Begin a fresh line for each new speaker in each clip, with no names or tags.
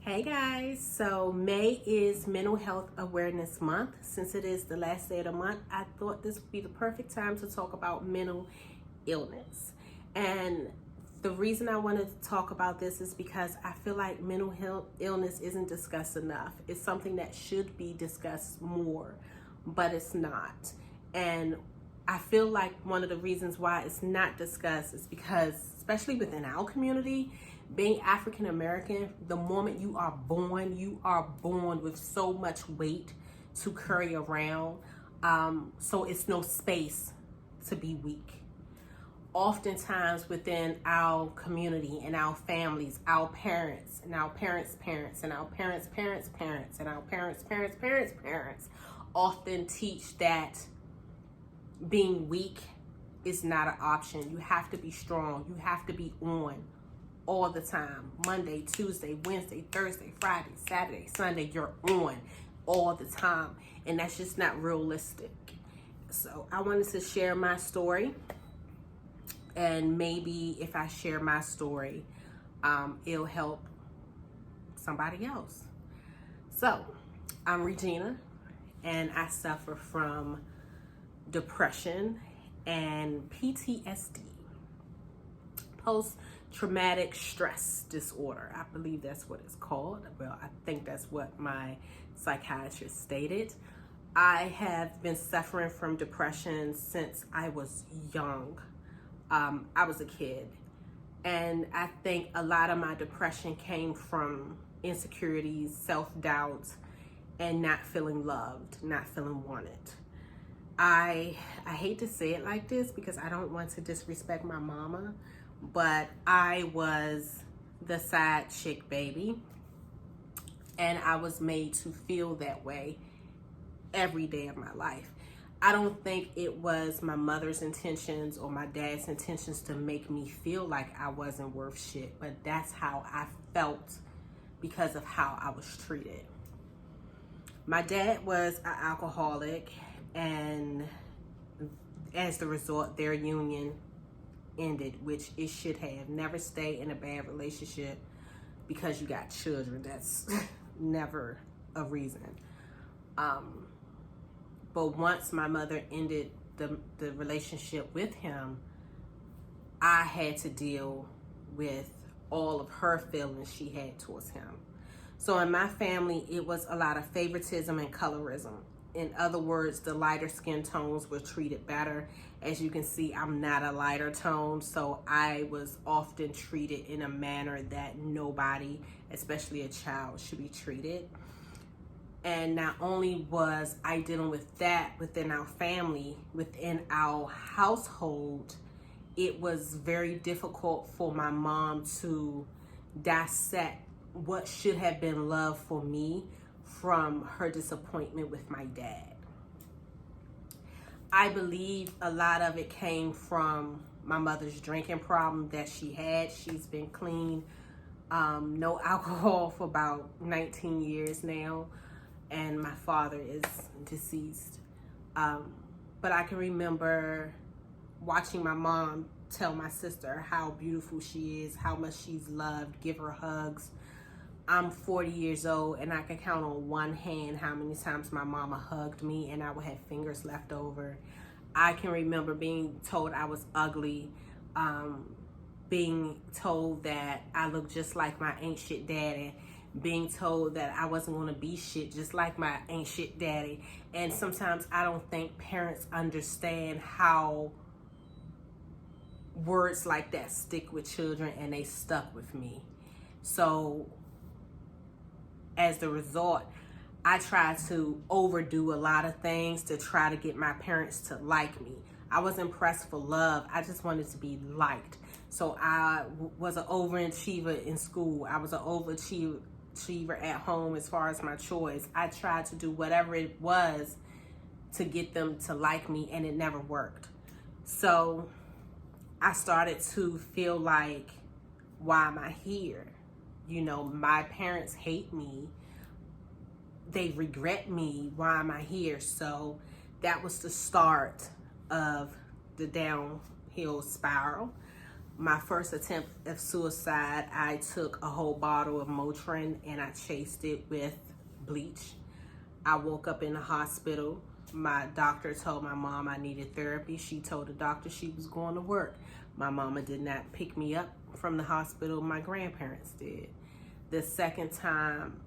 Hey guys, so May is Mental Health Awareness Month. Since it is the last day of the month, I thought this would be the perfect time to talk about mental illness. And the reason I wanted to talk about this is because I feel like mental health illness isn't discussed enough. It's something that should be discussed more, but it's not. And I feel like one of the reasons why it's not discussed is because, especially within our community, being African American, the moment you are born with so much weight to carry around. So it's no space to be weak. Oftentimes within our community and our families, our parents and our parents' parents and our parents' parents' parents and our parents' parents' parents' parents often teach that being weak is not an option. You have to be strong. You have to be on all the time. Monday, Tuesday, Wednesday, Thursday, Friday, Saturday, Sunday, you're on all the time. And that's just not realistic. So I wanted to share my story. And maybe if I share my story, it'll help somebody else. So I'm Regina, and I suffer from depression and PTSD, post-traumatic stress disorder. I believe that's what it's called. Well, I think that's what my psychiatrist stated. I have been suffering from depression since I was young. I was a kid, and I think a lot of my depression came from insecurities, self-doubt, and not feeling loved, not feeling wanted. I hate to say it like this because I don't want to disrespect my mama, but I was the side chick baby, and I was made to feel that way every day of my life. I don't think it was my mother's intentions or my dad's intentions to make me feel like I wasn't worth shit, but that's how I felt because of how I was treated. My dad was an alcoholic, and as the result, their union ended, which it should have. Never stay in a bad relationship because you got children. That's never a reason. But once my mother ended the relationship with him, I had to deal with all of her feelings she had towards him. So in my family, it was a lot of favoritism and colorism. In other words, the lighter skin tones were treated better. As you can see, I'm not a lighter tone, so I was often treated in a manner that nobody, especially a child, should be treated. And not only was I dealing with that within our family, within our household, it was very difficult for my mom to dissect what should have been love for me from her disappointment with my dad. I believe a lot of it came from my mother's drinking problem that she had. She's been clean, no alcohol for about 19 years now. And my father is deceased. But I can remember watching my mom tell my sister how beautiful she is, how much she's loved, give her hugs. I'm 40 years old, and I can count on one hand how many times my mama hugged me and I would have fingers left over. I can remember being told I was ugly, being told that I looked just like my ain't shit daddy, being told that I wasn't going to be shit just like my ain't shit daddy. And sometimes I don't think parents understand how words like that stick with children, and they stuck with me. So as the result, I tried to overdo a lot of things to try to get my parents to like me. I wasn't pressed for love. I just wanted to be liked. So I was an overachiever in school. I was an overachiever at home as far as my chores. I tried to do whatever it was to get them to like me, and it never worked. So I started to feel like, why am I here? You know, my parents hate me. They regret me. Why am I here? So that was the start of the downhill spiral. My first attempt of suicide, I took a whole bottle of Motrin and I chased it with bleach. I woke up in the hospital. My doctor told my mom I needed therapy. She told the doctor she was going to work. My mama did not pick me up from the hospital. My grandparents did. The second time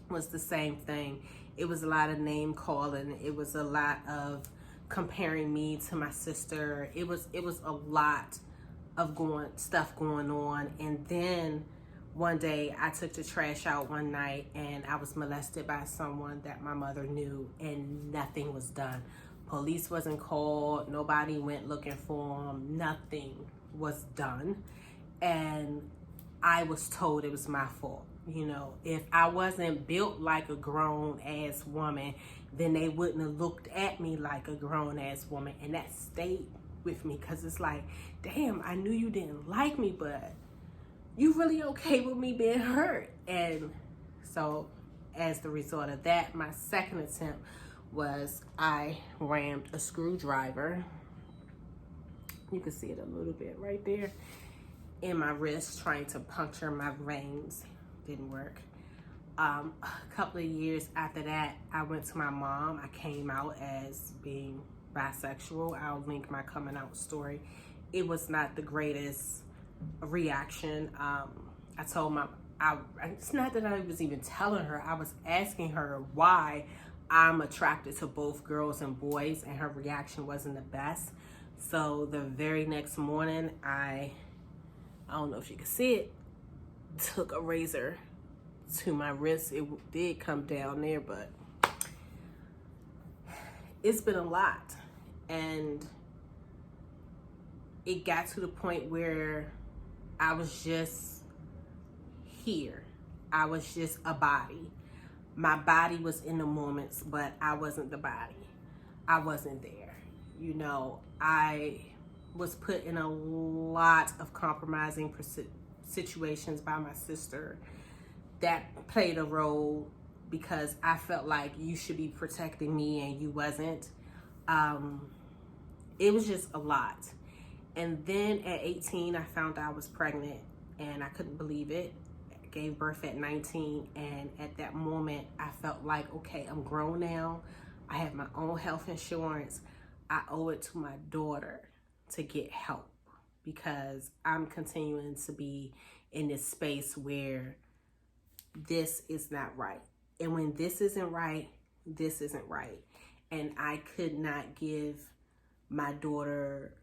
was the same thing. It was a lot of name calling. It was a lot of comparing me to my sister. It was a lot of stuff going on. And then one day I took the trash out one night and I was molested by someone that my mother knew, and nothing was done. Police wasn't called. Nobody went looking for him. Nothing was done. And I was told it was my fault. You know, if I wasn't built like a grown ass woman, then they wouldn't have looked at me like a grown ass woman. And that stayed with me, because it's like, damn, I knew you didn't like me, but you really okay with me being hurt. And so as the result of that, my second attempt was I rammed a screwdriver, you can see it a little bit right there, in my wrist, trying to puncture my veins. Didn't work. A couple of years after that, I went to my mom. I came out as being bisexual. I'll link my coming out story. It was not the greatest reaction. I told it's not that I was even telling her, I was asking her why I'm attracted to both girls and boys, and her reaction wasn't the best. So the very next morning, I don't know if you can see it, took a razor to my wrist. It did come down there, but it's been a lot. And it got to the point where I was just here. I was just a body. My body was in the moments, but I wasn't the body. I wasn't there. You know, I was put in a lot of compromising situations by my sister that played a role, because I felt like you should be protecting me and you wasn't. It was just a lot. And then at 18, I found out I was pregnant, and I couldn't believe it. I gave birth at 19, and at that moment, I felt like, okay, I'm grown now. I have my own health insurance. I owe it to my daughter to get help, because I'm continuing to be in this space where this is not right. And when this isn't right, this isn't right. And I could not give my daughter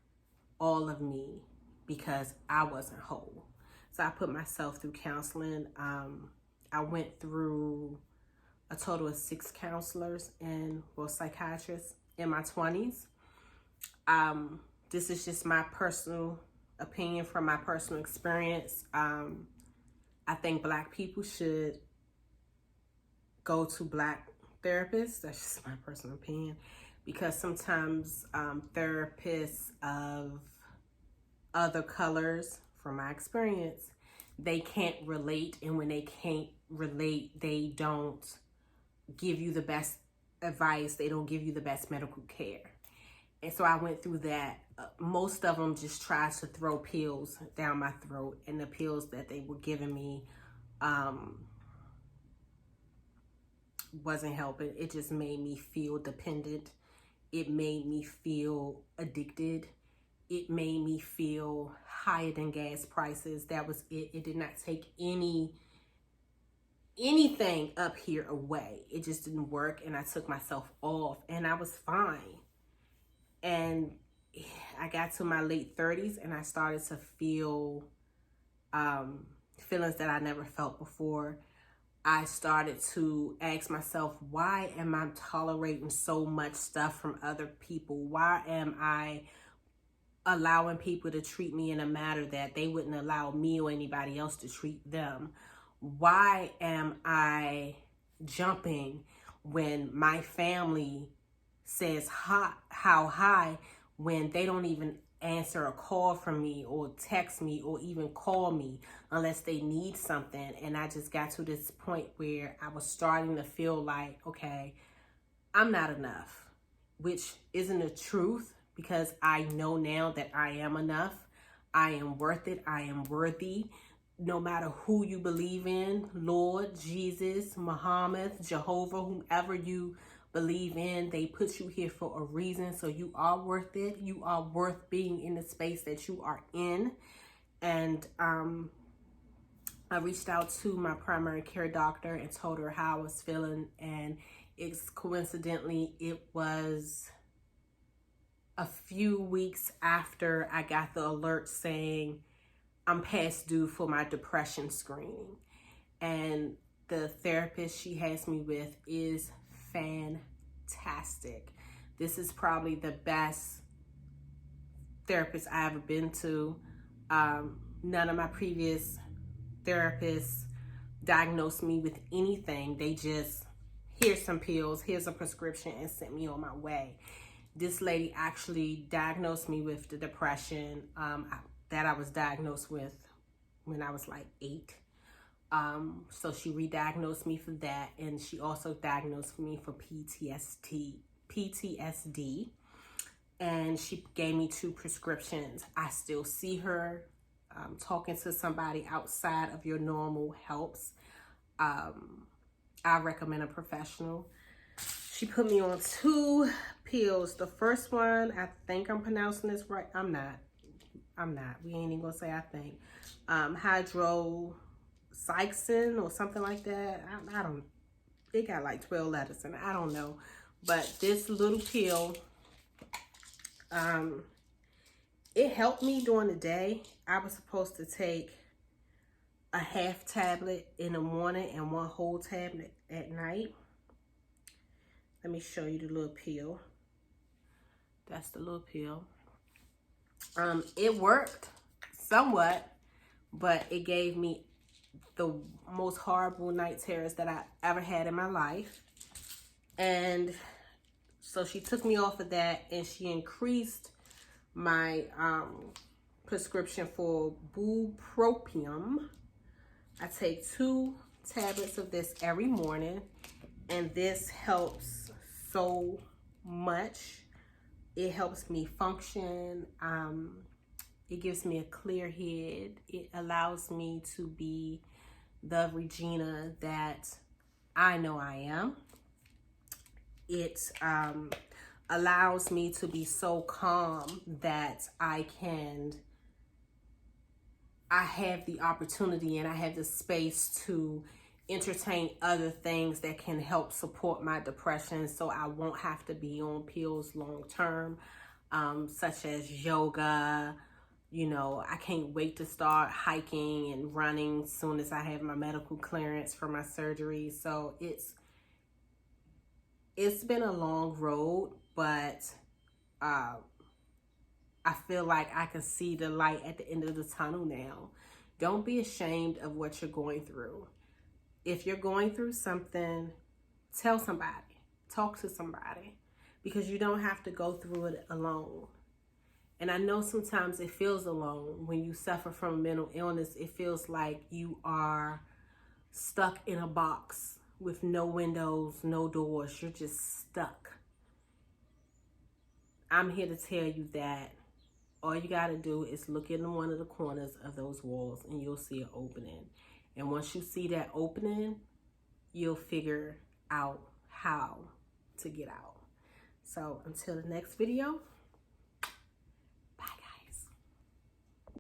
all of me because I wasn't whole. So I put myself through counseling. I went through a total of 6 counselors and psychiatrists in my 20s. This is just my personal opinion from my personal experience. I think Black people should go to Black therapists. That's just my personal opinion, because sometimes therapists of other colors, from my experience, they can't relate. And when they can't relate, they don't give you the best advice. They don't give you the best medical care. And so I went through that. Most of them just tried to throw pills down my throat, and the pills that they were giving me wasn't helping. It just made me feel dependent. It made me feel addicted. It made me feel higher than gas prices. That was it. It did not take anything up here away. It just didn't work, and I took myself off, and I was fine. And I got to my late 30s, and I started to feel feelings that I never felt before. I started to ask myself, why am I tolerating so much stuff from other people? Why am I allowing people to treat me in a manner that they wouldn't allow me or anybody else to treat them? Why am I jumping when my family says how high, when they don't even answer a call from me or text me or even call me unless they need something? And I just got to this point where I was starting to feel like, okay, I'm not enough, which isn't the truth, because I know now that I am enough. I am worth it. I am worthy. No matter who you believe in, Lord, Jesus, Muhammad, Jehovah, whomever you believe in, they put you here for a reason. So you are worth it. You are worth being in the space that you are in. And I reached out to my primary care doctor and told her how I was feeling, and it was a few weeks after I got the alert saying I'm past due for my depression screening. And the therapist she has me with is fantastic. This is probably the best therapist I ever been to. None of my previous therapists diagnosed me with anything. They just, here's some pills, here's a prescription, and sent me on my way. This lady actually diagnosed me with the depression that I was diagnosed with when I was like 8. So she re-diagnosed me for that, and she also diagnosed me for PTSD, and she gave me 2 prescriptions. I still see her. Talking to somebody outside of your normal helps. I recommend a professional. She put me on 2 pills. The first one, I think I'm pronouncing this right. I'm not. We ain't even gonna say I think. Hydroxychloroquine or something like that. I don't. It got like 12 letters in it. I don't know. But this little pill, it helped me during the day. I was supposed to take a half tablet in the morning and 1 whole tablet at night. Let me show you the little pill. That's the little pill. It worked somewhat, but it gave me the most horrible night terrors that I ever had in my life. And so she took me off of that, and she increased my prescription for bupropion. I take 2 tablets of this every morning, and this helps so much. It helps me function. It gives me a clear head. It allows me to be the Regina that I know I am. It allows me to be so calm that I have the opportunity and I have the space to entertain other things that can help support my depression, so I won't have to be on pills long term, such as yoga. You know, I can't wait to start hiking and running as soon as I have my medical clearance for my surgery. So it's been a long road, but I feel like I can see the light at the end of the tunnel now. Don't be ashamed of what you're going through. If you're going through something, tell somebody, talk to somebody, because you don't have to go through it alone. And I know sometimes it feels alone when you suffer from a mental illness. It feels like you are stuck in a box with no windows, no doors. You're just stuck. I'm here to tell you that all you got to do is look in one of the corners of those walls and you'll see an opening. And once you see that opening, you'll figure out how to get out. So until the next video,